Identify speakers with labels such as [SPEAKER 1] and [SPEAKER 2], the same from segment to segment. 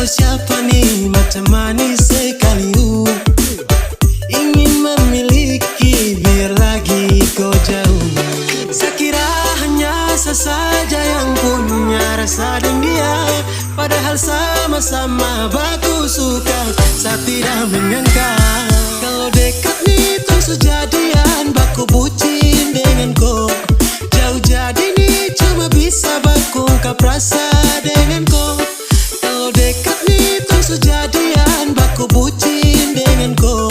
[SPEAKER 1] siapa nih macam manis sekali ingin memiliki biar lagi kau jauh. Saya kira hanya saya saja yang punya rasa dengan dia, padahal sama-sama baku suka. Saya tidak menyangka kalau dekat nih terus jadian, baku bucin dengan kau. Jauh jadi nih cuma bisa baku ungkap rasa dengan kau. Kalau dekat nih terus jadian, baku bucin dengan kau.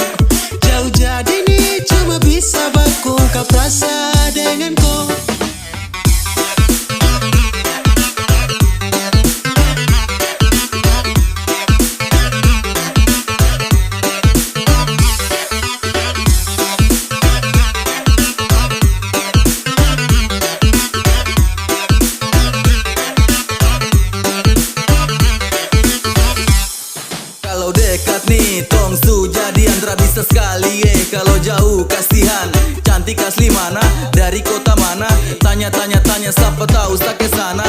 [SPEAKER 1] Jauh jadi nih cuma bisa baku ungkap rasa dengan kau.
[SPEAKER 2] Kalau dekat nih tong su jadian tra bisa sekali kalau jauh kasihan. Cantik asli mana, dari kota mana, tanya-tanya siapa tahu tak ke sana.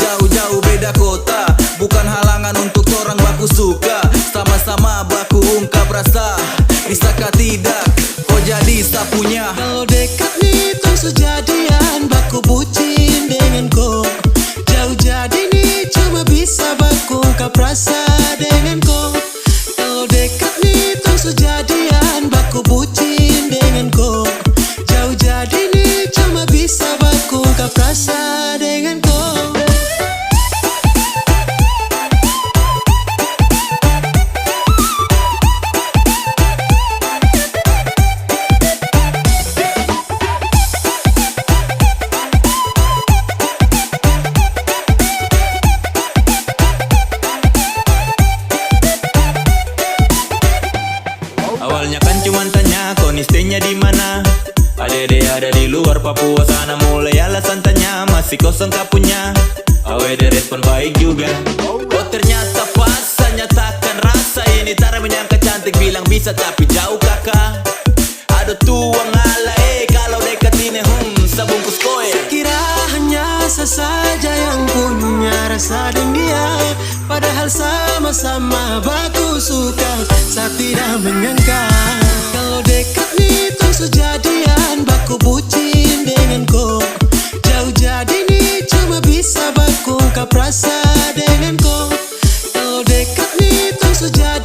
[SPEAKER 2] Jauh-jauh beda kota, bukan halangan untuk orang baku suka. Sama-sama baku ungkap rasa, bisakah tidak kau jadi sapunya.
[SPEAKER 1] Kalau dekat nih terus jadian, baku bucin dengan kau. Jauh jadi nih cuma bisa baku ungkap rasa dengan kau. Kalau dekat nih terus jadian, baku bucin dengan kau. Jauh jadi nih cuma bisa baku ungkap rasa dengan kau.
[SPEAKER 3] Awalnya kan cuman tanya kau nih stay-nya di mana. Adede ada di luar Papua sana, mulai alasan tanya masih kosong kapunya. Awede respon baik juga.
[SPEAKER 2] Oh ternyata pas nyatakan rasa ini, cara menyangka cantik bilang bisa tapi jauh kakak. Ada tuang ala kalau dekat ini sabungkus koe.
[SPEAKER 1] Saya kira hanya saya saja yang punya rasa dengan dia, padahal sama-sama baku suka. Saya tidak menyangka kalau dekat nih terus jadian, baku bucin dengan kau. Jauh jadi nih cuma bisa baku ungkap rasa dengan kau. Kalau dekat nih terus jadian,